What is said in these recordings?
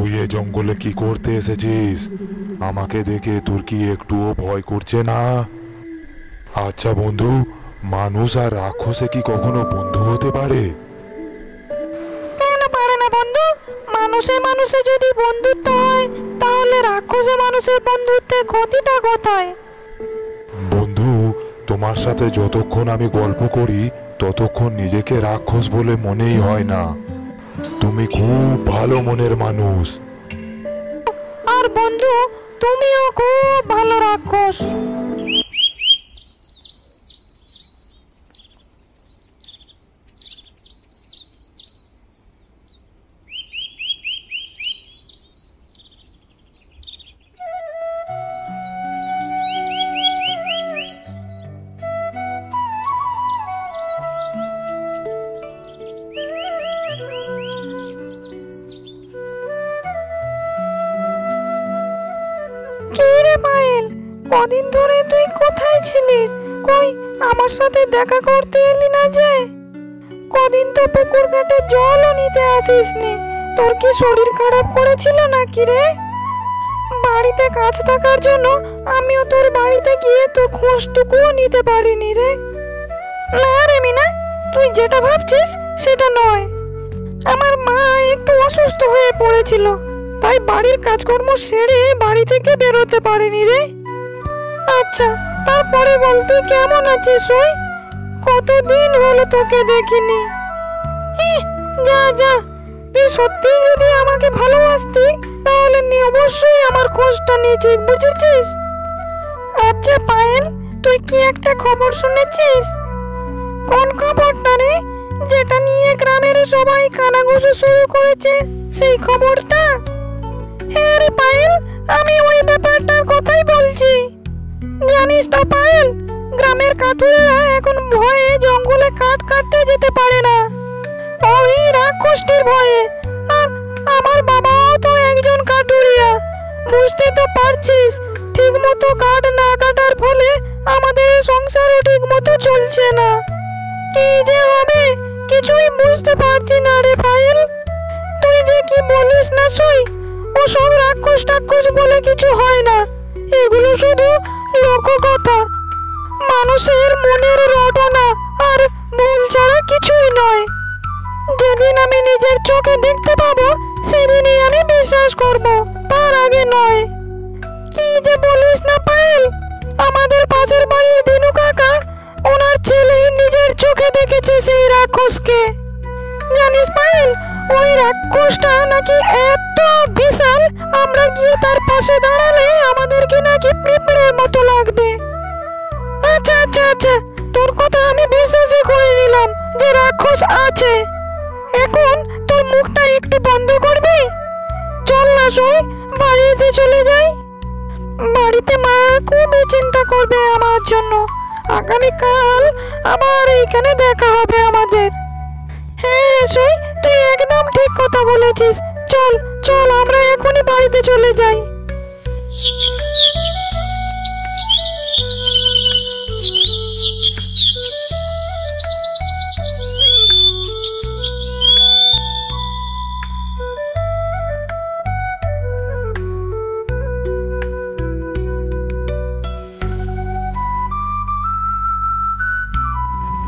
তুই এ জঙ্গলে কি করতে এসেছিস? আমাকে দেখে তোর কি একটুও ভয় করছে না? আচ্ছা বন্ধু, মানুষ আর রাক্ষসে কি কখনো বন্ধু হতে পারে? কেন পারে না বন্ধু? মানুষে মানুষে যদি বন্ধুত্ব হয়, তাহলে রাক্ষসে মানুষের বন্ধুত্বে ক্ষতিটা কোথায়? বন্ধু, তোমার সাথে যতক্ষণ আমি গল্প করি ততক্ষণ নিজেকে রাক্ষস বলে মনেই হয় না। তুমি খুব ভালো মনের মানুষ। আর বন্ধু, তুমিও খুব ভালো রাক্ষস। কি রে পায়েল, কদিন ধরে তুই কোথায় ছিলিস? কই আমার সাথে দেখা করতে এলি না যে? কদিন তো পুকুর ঘাটে জলও নিতে আসিসনি। তোর কি শরীর খারাপ করেছিল নাকি রে? বাড়িতে কাজ থাকার জন্য আমিও তোর বাড়িতে গিয়ে তোর খোঁজটুকুও নিতে পারিনি রে। না রে মিনা, তুই যেটা ভাবছিস সেটা নয়। আমার মা একটু অসুস্থ হয়ে পড়েছিল, তাই বাড়ির কাজকর্ম সেরে বাড়ি থেকে বেরোতে পারিনি রে। আচ্ছা, তারপরে বল তুই কেমন আছিস? ওই কতদিন হলো তোকে দেখিনি। যা যা, তুই সত্যি যদি আমাকে ভালোবাসতি তাহলে অবশ্যই আমার খোঁজটা নিয়েছিস, বুঝেছিস? আচ্ছা পায়েল, তুই কি একটা খবর শুনেছিস? কোন খবরটা রে? যেটা নিয়ে গ্রামের সবাই কানাঘুষো শুরু করেছে, সেই খবরটা? হ্যাঁ রে পায়েল, আমি ওই ব্যাপারটার কথাই বলছি। জানিস তো পায়েল, গ্রামের কাঠুরেরা এখন ভয়ে জঙ্গলে কাঠ কাটতে যেতে পারে না, ওই রাক্ষসটির ভয়ে। আর আমার বাবাও তো একজন কাঠুরিয়া, বুঝতে তো পারছিস। ঠিক মতো কাঠ না কাটার ফলে আমাদের সংসারও ঠিক মতো চলছে না। কি যে হবে কিছুই বুঝতে পারছি না রে পায়েল। তুই যে কি বলিস না সই, ওসব রাক্ষস টাক্ষস বলে কিছু হয় না। এগুলো শুধু লোককথা, মানুষের মনের রটনা আর ভুল ছাড়া কিছুই নয়। যেদিন আমি নিজের চোখে দেখতে পাবো সেদিনই আমি বিশ্বাস করব, তার আগে নয়। কি যে বলিস না পায়েল, আমাদের পাশের বাড়ির দিনু কাকা, ওনার ছেলে নিজের চোখে দেখেছে সেই রাক্ষসকে। জানিস পায়েল, ওই রাক্ষসটা নাকি এত বিশাল, আমরা গিয়ে তার পাশে দাঁড়ালে আমাদেরকে নাকি পিঁপড়ের মতো লাগবে। আচ্ছা আচ্ছা আচ্ছা, তোর কথা আমি বিশ্বাসই করে নিলাম যে রাক্ষস আছে। এখন তোর মুখটা একটু বন্ধ করবি? চল না সই, বাড়িতে চলে যাই। বাড়িতে মা খুবই চিন্তা করবে আমার জন্য। আগামীকাল আবার এইখানে দেখা হবে আমাদের। হ্যাঁ সই, তুই একদম ঠিক কথা বলেছিস। চল চল, আমরা এখনই বাড়িতে চলে যাই।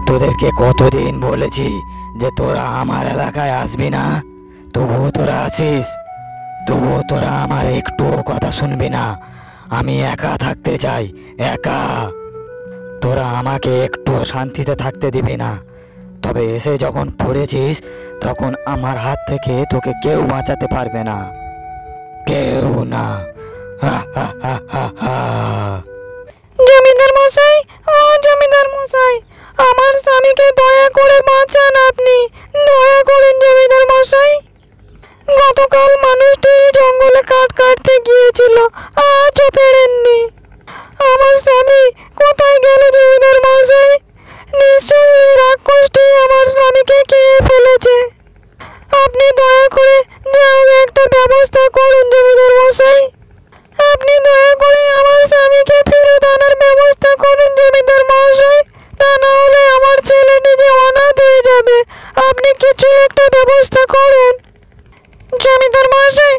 তোদেরকে কতদিন বলেছি যে তোরা আমার এলাকায় আসবি না, তবুও তোরা আসিস। তবুও তোরা আমার একটুও কথা শুনবি না। আমি একা থাকতে চাই, একা। তোরা আমাকে একটুও শান্তিতে থাকতে দিবি না। তবে এসে যখন পড়েছিস তখন আমার হাত থেকে তোকে কেউ বাঁচাতে পারবে না, কেউ না। হা হা হা হা হা। জমিদার মশাই, ও জমিদার মশাই, আমার স্বামীকে দয়া করে বাঁচান আপনি। দয়া করেন জমিদার মশাই। গতকাল মানুষটি জঙ্গলে কাঠ কাটতে গিয়েছিল, আজও ফেরেননি। আমার স্বামী কোথায় গেল জমিদার মশাই? নিশ্চয়ই ওই রাক্ষসটি আমার স্বামীকে খেয়ে ফেলেছে। আপনি দয়া করে যাও একটা ব্যবস্থা করুন জমিদার মশাই। আপনি দয়া করে আমার স্বামীকে ফেরত আনার ব্যবস্থা করুন জমিদার মশাই। তা না হলে আমার ছেলে নিজে অনাথ হয়ে যাবে। আপনি কিছু একটা ব্যবস্থা করুন জমিদার মশাই।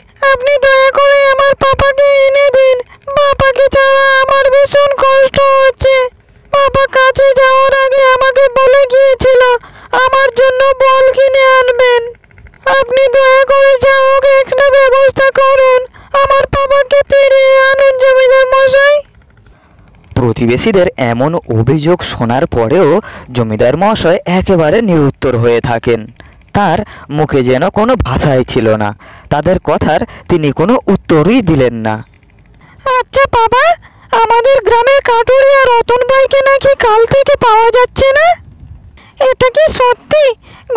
প্রতিবেশীদের এমন অভিযোগ শোনার পরেও জমিদার মহাশয় একেবারে নিরুত্তর হয়ে থাকেন। তার মুখে যেন কোনো ভাষাই ছিল না, তাদের কথার তিনি কোনো উত্তরই দিলেন না। আচ্ছা বাবা, আমাদের গ্রামের কাটুরিয়া রতন ভাইকে নাকি কাল থেকে পাওয়া যাচ্ছে না, এটা কি সত্যি?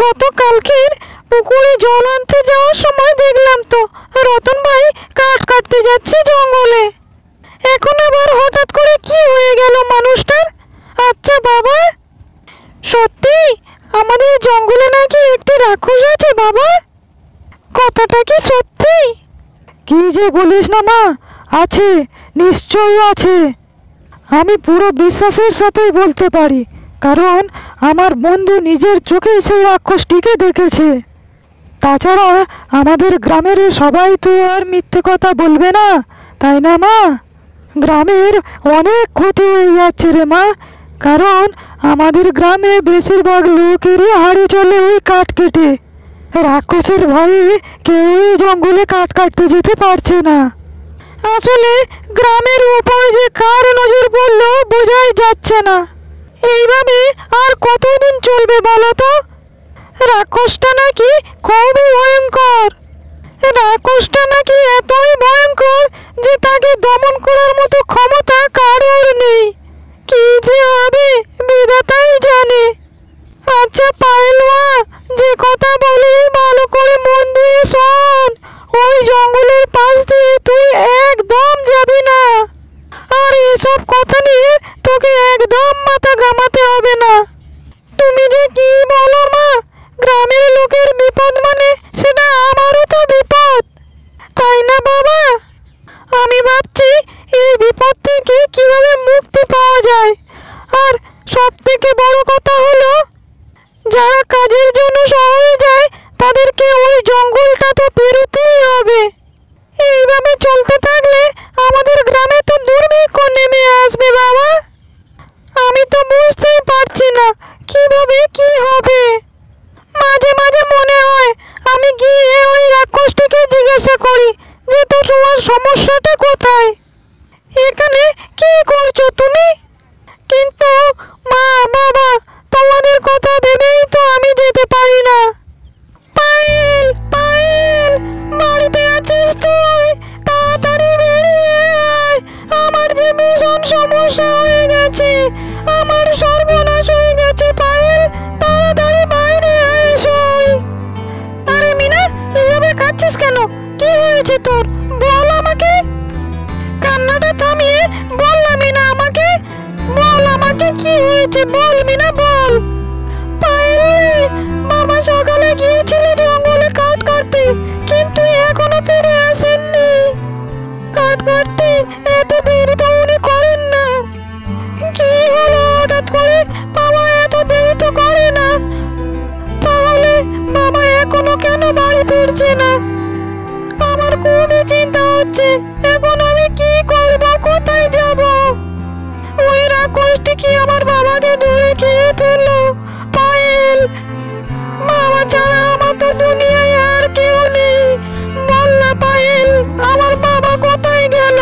গতকালকের পুকুরে জল আনতে যাওয়ার সময় দেখলাম তো রতন ভাই কাঠ কাটতে যাচ্ছে জঙ্গলে। এখন আবার হঠাৎ করে কি হয়ে গেল মানুষটার? আচ্ছা বাবা, সত্যি আমাদের জঙ্গলে নাকি একটি রাক্ষস আছে বাবা? কথাটা কি সত্যি? কি যে বলিস না মা, আছে, নিশ্চয়ই আছে। আমি পুরো বিশ্বাসের সাথেই বলতে পারি, কারণ আমার বন্ধু নিজের চোখেই সেই রাক্ষসটিকে দেখেছে। তাছাড়া আমাদের গ্রামের সবাই তো আর মিথ্যে কথা বলবে না, তাই না মা? গ্রামের অনেক ক্ষতি হয়ে যাচ্ছে রে মা, কারণ আমাদের গ্রামে বেশিরভাগ লোকেরই হাড়ে চলে ওই কাঠ কেটে। রাক্ষসের ভয়ে কেউই জঙ্গলে কাঠ কাটতে যেতে পারছে না। আসলে গ্রামের উপর যে কার নজর পড়লো বোঝাই যাচ্ছে না। এইভাবে আর কতদিন চলবে বলো তো? রাক্ষসটা নাকি খুবই ভয়ঙ্কর। রাক্ষসটা নাকি এতই ভয়ঙ্কর যে তাকে দমন করার মতো ক্ষমতা কারোর নেই। কি যে হবে বিধাতাই জানে। আচ্ছা পায়েলওয়া, যে কথা বলি ভালো করে মন দিয়ে শোন। ওই জঙ্গলের পাশ দিয়ে তুই একদম যাবি না। আর এসব কথা নিয়ে তোকে একদম মাথা ঘামাতে হবে না। তুমি যে কি বলো মা, গ্রামের লোকের বিপদ মানে সেটা আমারও তো বিপদ, তাই না বাবা? আমি ভাবছি এই বিপদ থেকে কিভাবে মুক্তি পাওয়া যায়। আর সব থেকে বড় কথা হলো, যারা কাজের জন্য শহরে যায় তাদেরকে ওই জঙ্গলটা তো পেরোতেই হবে। এইভাবে চলতে থাকলে আমাদের গ্রামে তো দুর্ভিক্ষ নেমে আসবে বাবা। আমি তো বুঝতেই পারছি না কিভাবে কি হবে। মাঝে মাঝে মনে হয় আমি গিয়ে ওই রাক্ষসটিকে জিজ্ঞাসা করি যে তোমার সমস্যাটা কোথায়, এখানে কি করছো তুমি? কিন্তু মা বাবা, তোমাদের কথা ভেবেই তো আমি যেতে পারি না। পায়েল, পায়েল, বাড়িতে আছিস তুই? তাড়াতাড়ি বেরিয়ে আয়, আমার যে ভীষণ সমস্যা হয়ে গেছে, আমার সর্বনাশ হয়ে গেছে। পায়েল, তাড়াতাড়ি বাইরে আয়। আরে মিনা, এভাবে কাঁদছিস কেন? কি হয়েছে তোর? বল আমাকে। কান্নাটা থামিয়ে বল না মিনা, আমাকে বল, আমাকে কি হয়েছে বল মিনা, বল। পায়েল, বাবা সকালে গিয়েছিল জঙ্গলে কাঠ কাটতে, কিন্তু এখনো ফিরে আসেননি। কাঠ কাটতে এত দেরি তো উনি করেন না। কি হলো হঠাৎ করে? বাবা এত দেরি তো করে না। তাহলে বাবা এখনো কেন বাড়ি ফিরছে না? আমার খুবই চিন্তা হচ্ছে। এখন আমি কি করব, কোথায় যাব? ওই রাক্ষসটি কি আমার বাবাকে ধরে খেয়ে ফেললো? পায়েল, বাবা ছাড়া আমার তো দুনিয়ায় আর কেউ নেই। বল না পায়েল, আমার বাবা কোথায় গেল?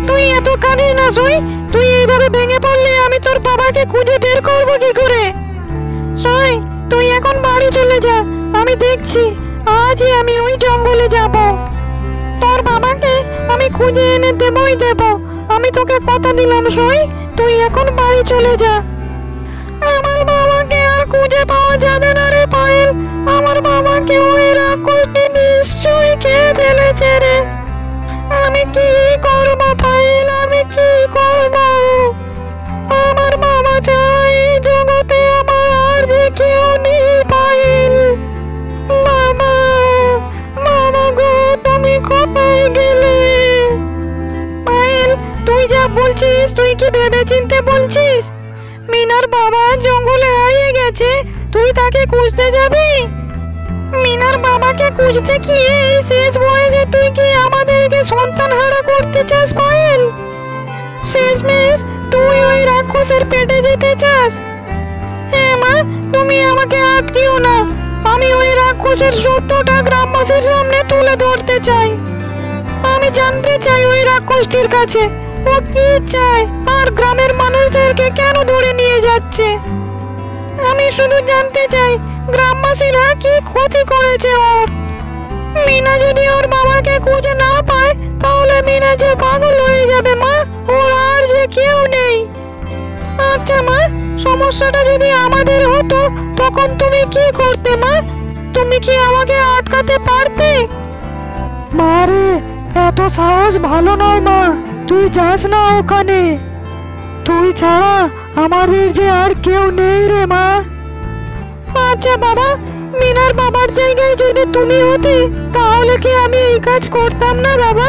তুই এত কাঁদিস না সই। তুই এইভাবে ভেঙে পড়লে আমি তোর বাবাকে খুঁজে বের করব কি করে? সই, তুই এখন বাড়ি চলে যা, আমি দেখছি। আজই আমি ওই জঙ্গলে যাব। তোর বাবাকে আমি খুঁজে এনে দেবই দেব, আমি তোকে কথা দিলাম সই। তুই এখন বাড়ি চলে যা। আমার বাবাকে আর খুঁজে পাওয়া যাবে না রে পায়েল। আমার বাবাকে ওই রাক্ষসটি নিশ্চয়ই খেয়ে ফেলেছে রে। আমি কি করব পায়েল, আমি কি করব? আমার বাবা ছাড়া এই জগতে আমার আর যে কেউ নেই পায়েল। বাবা, বাবা গো, তুমি কোথায় গেলে? পায়েল, তুই যা বলছিস তুই কি ভেবে চিন্তে বলছিস? মিনার বাবা জঙ্গলে হারিয়ে গেছে, তুই তাকে খুঁজতে যাবি? মিনার বাবাকে খুঁজতে কি এই শেষ বয়সে তুই কি আমাদেরকে সন্তান হারা করতে চাস পায়েল? শেষমেশ তুই ওই রাক্ষসের পেটে যেতে চাস? হ্যাঁ মা, তুমি আমাকে আটকিও না। আমি ওই রাক্ষসের সত্যটা গ্রামবাসীর সামনে তুলে ধরতে চাই। আমি জানতে চাই ওই রাক্ষসটির কাছে ও কি চায় আর গ্রামের মানুষদেরকে কেন ধরে নিয়ে যাচ্ছে? আমি শুধু জানতে চাই গ্রামবাসীরা কি ক্ষতি করেছে ওর। মিনা যদি ওর বাবাকে খুঁজে না পায় তাহলে মিনা যে পাগল হয়ে যাবে মা, ওর আর যে কেউ নেই। আচ্ছা মা, সমস্যাটা যদি আমাদের হতো তখন তুমি কি করতে মা? তুমি কি আমাকে আটকাতে পারতে? মারে, এত সাহস ভালো নয় মা, তুই যাস না ওখানে। তুই ছাড়া আমাদের যে আর কেউ নেই রে মা। আচ্ছা বাবা, মিনার বাবার জায়গায় যদি তুমি হতে তাহলে কি আমি এই কাজ করতাম না বাবা?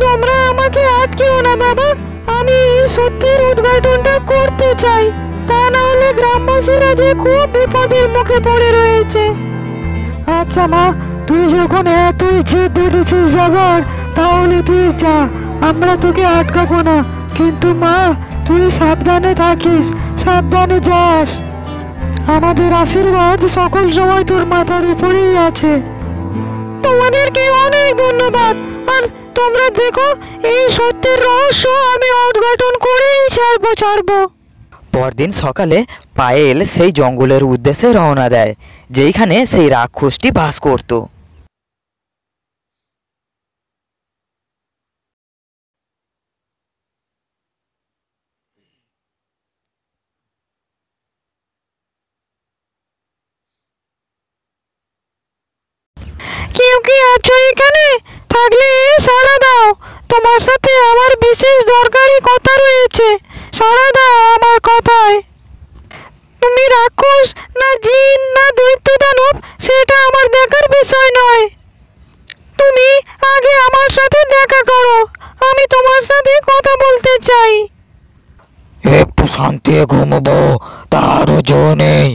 তোমরা আমাকে আটকেও না বাবা, আমি এই সত্যের উদ্ঘাটনটা করতে চাই, তা না হলে গ্রামবাসীরা যে খুব বিপদের মুখে পড়ে রয়েছে। আচ্ছা মা, তুই যখন এতই জেদ ধরেছিস যাবার, তাহলে তুই যা, আমরা তোকে আটকাবো না। কিন্তু মা, তুই সাবধানে থাকিস, সাবধানে যাস। আমাদের আশীর্বাদ সকল সময় তোর মাথার উপরেই আছে। তোমাদেরকে অনেক ধন্যবাদ। আর তোমরা দেখো, এই সত্যের রহস্য আমি উদ্ঘাটন করেই ছাড়বো। পরদিন সকালে পায়েল সেই জঙ্গলের উদ্দেশ্যে রওনা দেয়, যেইখানে সেই রাক্ষসটি বাস করত। কেউ কি আছো এখানে? থাকলে সাড়া দাও, তোমার সাথে আমার বিশেষ দরকারি কথা রয়েছে। সাড়া দাও আমার কথায়। তুমি রাক্ষস না জিন না দৈত্য দানব সেটা আমার দেখার বিষয় নয়। তুমি আগে আমার সাথে দেখা করো, আমি তোমার সাথে কথা বলতে চাই। একটু শান্তি ঘুমবো, তারও জো নেই।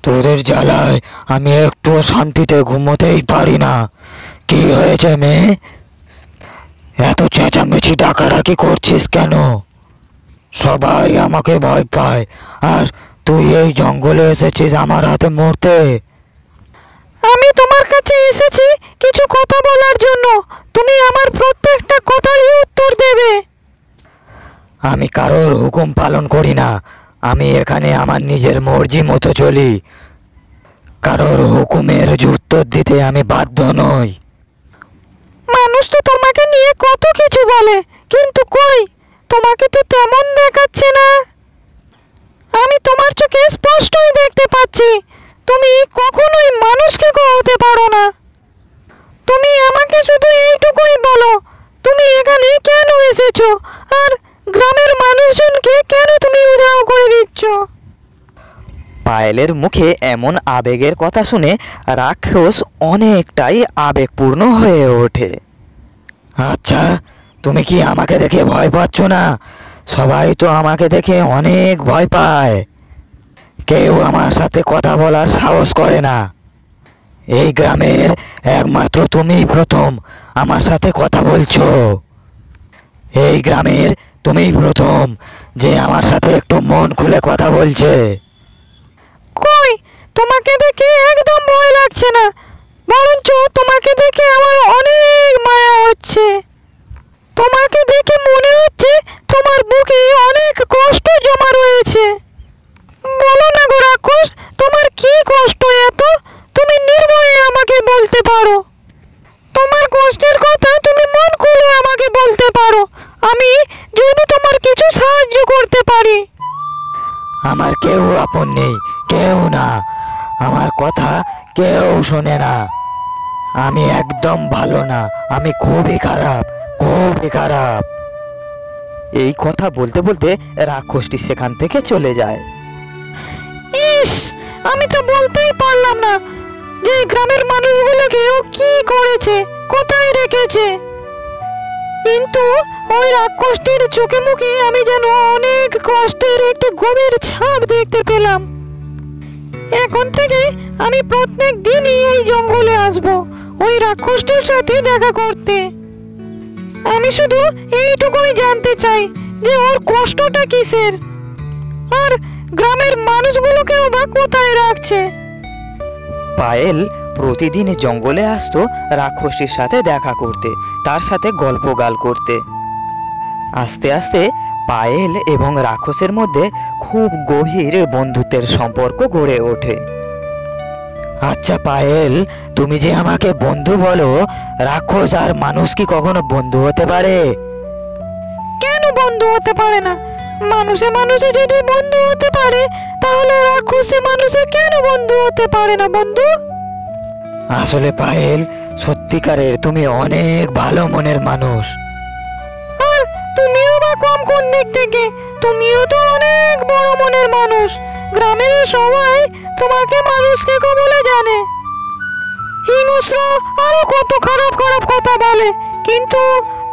তোদের জ্বালায় আমি একটু শান্তিতে ঘুমোতেই পারি না। কি হয়েছে মেয়ে? এত চেঁচামেচি ডাকাডাকি করছিস কেন? সবাই আমাকে ভয় পায়, আর তুই এই জঙ্গলে এসেছিস আমার হাতে মরতে। আমি তোমার কাছে এসেছি কিছু কথা বলার জন্য, তুমি আমার প্রত্যেকটা কথারই উত্তর দেবে। আমি কারোর হুকুম পালন করি না, আমি এখানে আমার নিজের মর্জি মতো চলি। কারোর হুকুমের উত্তর দিতে আমি বাধ্য নই। মানুষ তো তোমাকে নিয়ে কত কিছু বলে, কিন্তু কই, তোমাকে তো তেমন দেখাচ্ছে না। আমি তোমার চোখে স্পষ্টই দেখতে পাচ্ছি তুমি কখনোই মানুষকে হতে পারো না। তুমি আমাকে শুধু এইটুকুই বলো, তুমি এখানে কেন এসেছো আর গ্রামের মানুষজনকে কেন তুমি উধাও করে দিচ্ছ? পায়েলের মুখে এমন আবেগের কথা শুনে রাক্ষস অনেকটাই আবেগপূর্ণ হয়ে ওঠে। আচ্ছা, তুমি কি আমাকে দেখে ভয় পাচ্ছ না? সবাই তো আমাকে দেখে অনেক ভয় পায়, কেউ আমার সাথে কথা বলার সাহস করে না। এই গ্রামের একমাত্র তুমিই প্রথম আমার সাথে কথা বলছো। এই গ্রামের তুমিই প্রথম যে আমার সাথে একটু মন খুলে কথা বলছে। কই, তোমাকে দেখে একদম ভয় লাগছে না, বরঞ্চ তোমাকে দেখে আমার অনেক মায়া হচ্ছে। তোমাকে দেখে মনে হচ্ছে তোমার বুকে অনেক কষ্ট জমা রয়েছে। বলো না গো রাক্ষস, তোমার কি কষ্ট এত? তুমি নির্ভয়ে আমাকে বলতে পারো। তোমার কষ্টের কথা তুমি মন খুলে আমাকে বলতে পারো, আমি যদি তোমার কিছু সাহায্য করতে পারি। আমার কেউ আপন নেই, কেউ না, আমার কথা কেউ শোনে না। আমি একদম ভালো না, আমি খুবই খারাপ, খুবই খারাপ। এই কথা বলতে বলতে রাক্ষসটি সেখান থেকে চলে যায়। ইস, আমি তো বলতেই পারলাম না যে গ্রামের মানুষগুলোকে ও কি করেছে, কোথায় রেখেছে। কিন্তু ওই রাক্ষসটির চোখে মুখে আমি যেন অনেক কষ্টের একটি গভীর ছাপ দেখতে পেলাম। এখন থেকে আমি প্রত্যেক দিনই এই জঙ্গলে আসব ওই রাক্ষসটির সাথে দেখা করতে। আমি শুধু এইটুকুই জানতে চাই যে ওর কষ্টটা কিসের, আর গ্রামের মানুষগুলোকেও বা কোথায় রাখছে। পায়েল প্রতিদিন জঙ্গলে আসতো রাক্ষসটির সাথে দেখা করতে, তার সাথে গল্প গাল করতে। আস্তে আস্তে পায়েল এবং রাক্ষসের মধ্যে খুব গভীর বন্ধুত্বের সম্পর্ক গড়ে ওঠে। আচ্ছা পায়েল, তুমি যে আমাকে বন্ধু বলো, রাক্ষস আর মানুষ কি কখনো বন্ধু হতে পারে? কেন বন্ধু হতে পারে না? মানুষে মানুষে যদি বন্ধু হতে পারে, তাহলে রাক্ষসে মানুষে কেন বন্ধু হতে পারে না বন্ধু? আসলে পায়েল, সত্যিকারের তুমি অনেক ভালো মনের মানুষ। আর তুমিও বা কম কোন দিক থেকে? তুমিও তো অনেক বড় মনের মানুষ। গ্রামের সবাই তোমাকে মানুষকে বলে জানে। হিংস্র আরো কত খারাপ খারাপ কথা বলে, কিন্তু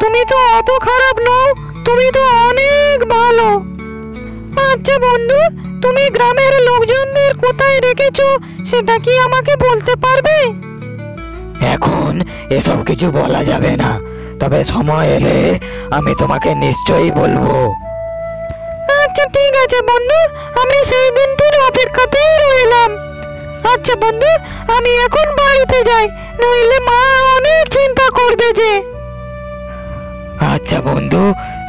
তুমি তো অত খারাপ নও, তুমি তো অনেক ভালো। আচ্ছা বন্ধু, তুমি গ্রামের লোকজনদের কোথায় রেখেছো সেটা কি আমাকে বলতে পারবে? এখন এসব কিছু বলা যাবে না, তবে সময় এলে আমি তোমাকে নিশ্চয়ই বলবো। আচ্ছা ঠিক আছে বন্ধু, আমি সেই দিনটির অপেক্ষাতেই রইলাম। আচ্ছা বন্ধু, আমি এখন বাড়িতে যাই, নইলে মা অনেক চিন্তা করবে যে। আচ্ছা বন্ধু,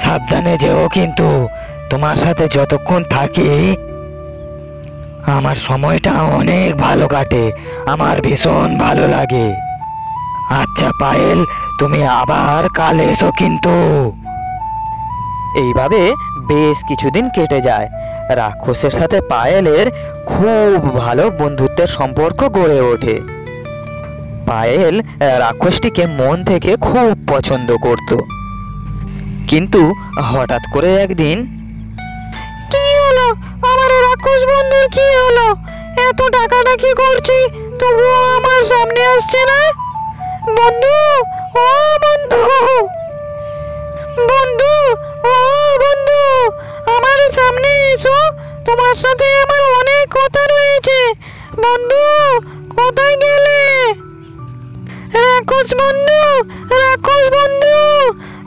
সাবধানে যেও কিন্তু। তোমার সাথে যতক্ষণ থাকি আমার সময়টা অনেক ভালো কাটে, আমার ভীষণ ভালো লাগে। আচ্ছা পায়েল, তুমি আবার কাল এসো কিন্তু। এইভাবে বেশ কিছুদিন কেটে যায়। রাক্ষসের সাথে পায়েলের খুব ভালো বন্ধুত্বের সম্পর্ক গড়ে ওঠে। পায়েল রাক্ষসটিকে মন থেকে খুব পছন্দ করত, কিন্তু হঠাৎ করে একদিন কি হলো? আমার রাক্ষস বন্ধুর কি হলো? এত ডাকাডাকি করছি, তবুও আমার সামনে আসছে না। বন্ধু, ও বন্ধু, বন্ধু, ও বন্ধু, আমার সামনে এসো। তোমার সাথে আমার অনেক কথা রয়েছে। বন্ধু, কোথায় গেলে? রাক্ষস বন্ধু, রাক্ষস বন্ধু,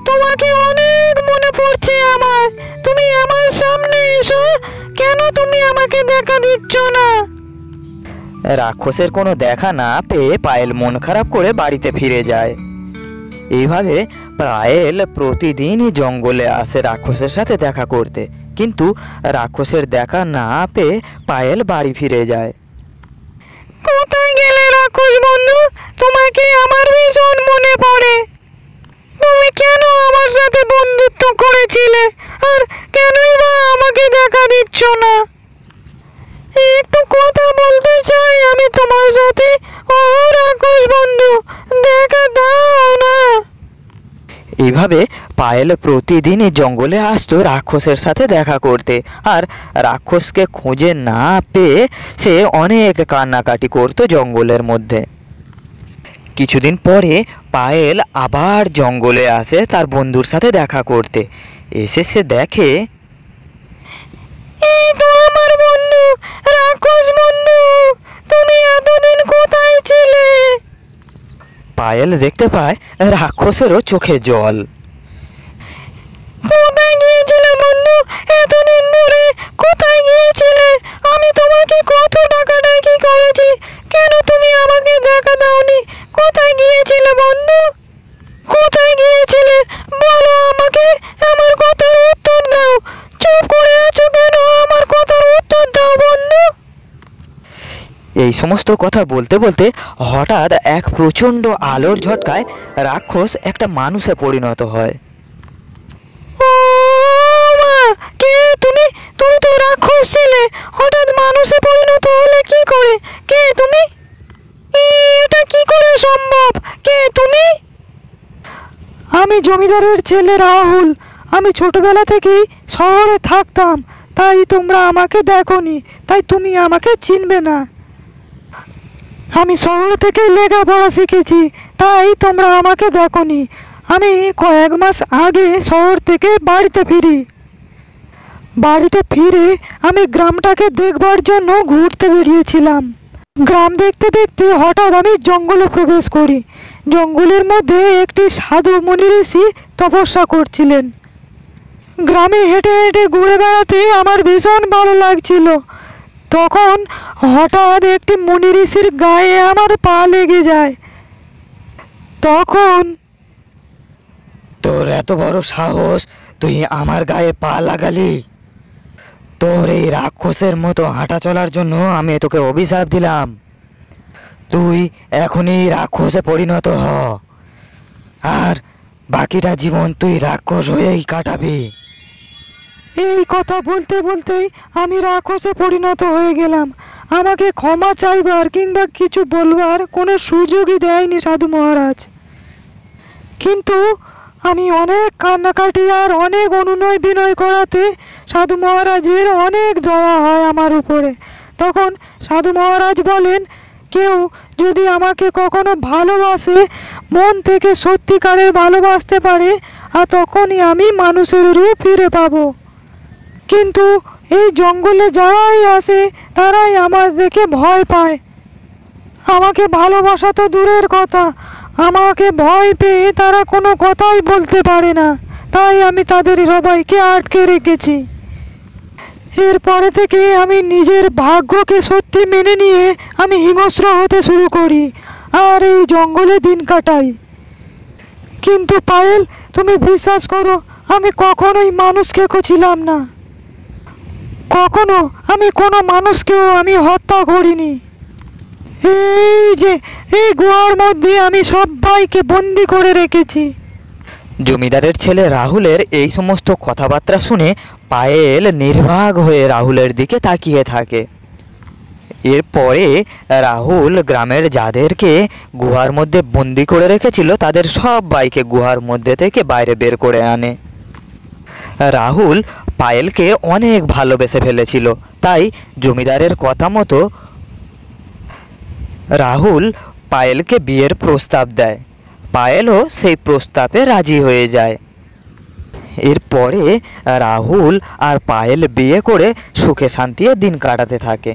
তোমাকে অনেক মনে পড়ছে আমার। তুমি আমার সামনে এসো। কেন তুমি আমাকে দেখা দিচ্ছ না? রাক্ষসের কোনো দেখা না পেয়ে পায়েল মন খারাপ করে বাড়িতে ফিরে যায়। এইভাবে পায়েল প্রতিদিনই জঙ্গলে আসে রাক্ষসের সাথে দেখা করতে, কিন্তু রাক্ষসের দেখা না পেয়ে পায়েল বাড়ি ফিরে যায়। কোথায় গেলে রাক্ষস বন্ধু? তোমাকে আমার ভীষণ মনে পড়ে। তুমি কেন আমার সাথে বন্ধুত্ব করেছিলে, আর কেনই বা আমাকে দেখা দিচ্ছ না? একটু কথা বলতে চাই আমি তোমার সাথে। ও রাক্ষস বন্ধু, দেখা দাও না। এইভাবে পায়েল প্রতিদিনই জঙ্গলে আসতো রাক্ষসের সাথে দেখা করতে, আর রাক্ষসকে খুঁজে না পেয়ে সে অনেক কান্নাকাটি করতো জঙ্গলের মধ্যে। কিছুদিন পরে পায়েল আবার জঙ্গলে আসে তার বন্ধুর সাথে দেখা করতে। এসে সে দেখে এই তো আমার বন্ধু, রাক্ষস বন্ধু, তুমি এতদিন কোথায় ছিলে? পায়েল দেখতে পায় রাক্ষসেরও চোখে জল। কোথায় গিয়েছিলে বন্ধু? এতদিন ধরে কোথায় গিয়েছিলে? আমি তোমাকে কত ডাকাডাকি করেছি, কেন তুমি আমাকে দেখা দাওনি? কোথায় গিয়েছিলে বন্ধু? কোথায় গিয়েছিলে বলো আমাকে, আমার কথার উত্তর দাও। চুপ করে আছো কেন? আমার কথার উত্তর দাও বন্ধু। এই সমস্ত কথা বলতে বলতে হঠাৎ এক প্রচণ্ড আলোর ঝটকায় রাক্ষস একটা মানুষে পরিণত হয়। ও মা, কে তুমি? তুমি তো রাক্ষস ছিলে, হঠাৎ মানুষে পরিণত হলে কি করে? কে তুমি? এটা কি করে সম্ভব? কে তুমি? আমি জমিদারের ছেলে রাহুল। আমি ছোটবেলা থেকেই শহরে থাকতাম, তাই তোমরা আমাকে দেখোনি, তাই তুমি আমাকে চিনবে না। আমি শহর থেকে লেখাপড়া শিখেছি, তাই তোমরা আমাকে দেখোনি। আমি কয়েক মাস আগে শহর থেকে বাড়িতে ফিরি। বাড়িতে ফিরে আমি গ্রামটাকে দেখবার জন্য ঘুরতে বেরিয়েছিলাম। গ্রাম দেখতে দেখতে হঠাৎ আমি জঙ্গলে প্রবেশ করি। জঙ্গলের মধ্যে একটি সাধু মুনি ঋষি তপস্যা করছিলেন। গ্রামে হেঁটে হেঁটে ঘুরে বেড়াতে আমার ভীষণ ভালো লাগছিল। তখন হঠাৎ একটি মুনি ঋষির গায়ে আমার পা লেগে যায়। তখন তোর এত বড় সাহস, তুই আমার গায়ে পা লাগালি। তোর এই রাক্ষসের মতো হাঁটা চলার জন্য আমি তোকে অভিশাপ দিলাম। তুই এখনই রাক্ষসে পরিণত হ, আর বাকিটা জীবন তুই রাক্ষস হয়েই কাটাবি। এই কথা বলতে বলতেই আমি রাক্ষসে পরিণত হয়ে গেলাম। আমাকে ক্ষমা চাইবার কিংবা কিছু বলবার কোনো সুযোগই দেয়নি সাধু মহারাজ। কিন্তু আমি অনেক কান্নাকাটি আর অনেক অনুনয় বিনয় করাতে সাধু মহারাজের অনেক দয়া হয় আমার উপরে। তখন সাধু মহারাজ বলেন, কেউ যদি আমাকে কখনো ভালোবাসে, মন থেকে সত্যিকারের ভালোবাসতে পারে, আর তখনই আমি মানুষের রূপ ফিরে পাবো। কিন্তু এই জঙ্গলে যারাই আসে তারাই আমার দেখে ভয় পায়। আমাকে ভালোবাসা তো দূরের কথা, আমাকে ভয় পেয়ে তারা কোনো কথাই বলতে পারে না। তাই আমি তাদের সবাইকে আটকে রেখেছি। এরপরে থেকে আমি নিজের ভাগ্যকে সত্যি মেনে নিয়ে আমি হিংস্র হতে শুরু করি আর এই জঙ্গলে দিন কাটাই। কিন্তু পায়েল, তুমি বিশ্বাস করো, আমি কখনোই মানুষকে ছিলাম না। কখনো আমি কোনো মানুষকেও আমি হত্যা করিনি। এই যে এই গুহার মধ্যে আমি সবাইকে বন্দি করে রেখেছি। জমিদারের ছেলে রাহুলের এই সমস্ত কথাবার্তা শুনে পায়েল নির্বাক হয়ে রাহুলের দিকে তাকিয়ে থাকে। এরপরে রাহুল গ্রামের যাদেরকে গুহার মধ্যে বন্দি করে রেখেছিল তাদের সবাইকে গুহার মধ্যে থেকে বাইরে বের করে আনে। রাহুল পায়েলকে অনেক ভালোবেসে ফেলেছিল, তাই জমিদারের কথা মতো রাহুল পায়েলকে বিয়ের প্রস্তাব দেয়। পায়েলও সেই প্রস্তাবে রাজি হয়ে যায়। এরপরে রাহুল আর পায়েল বিয়ে করে সুখে শান্তিতে দিন কাটাতে থাকে।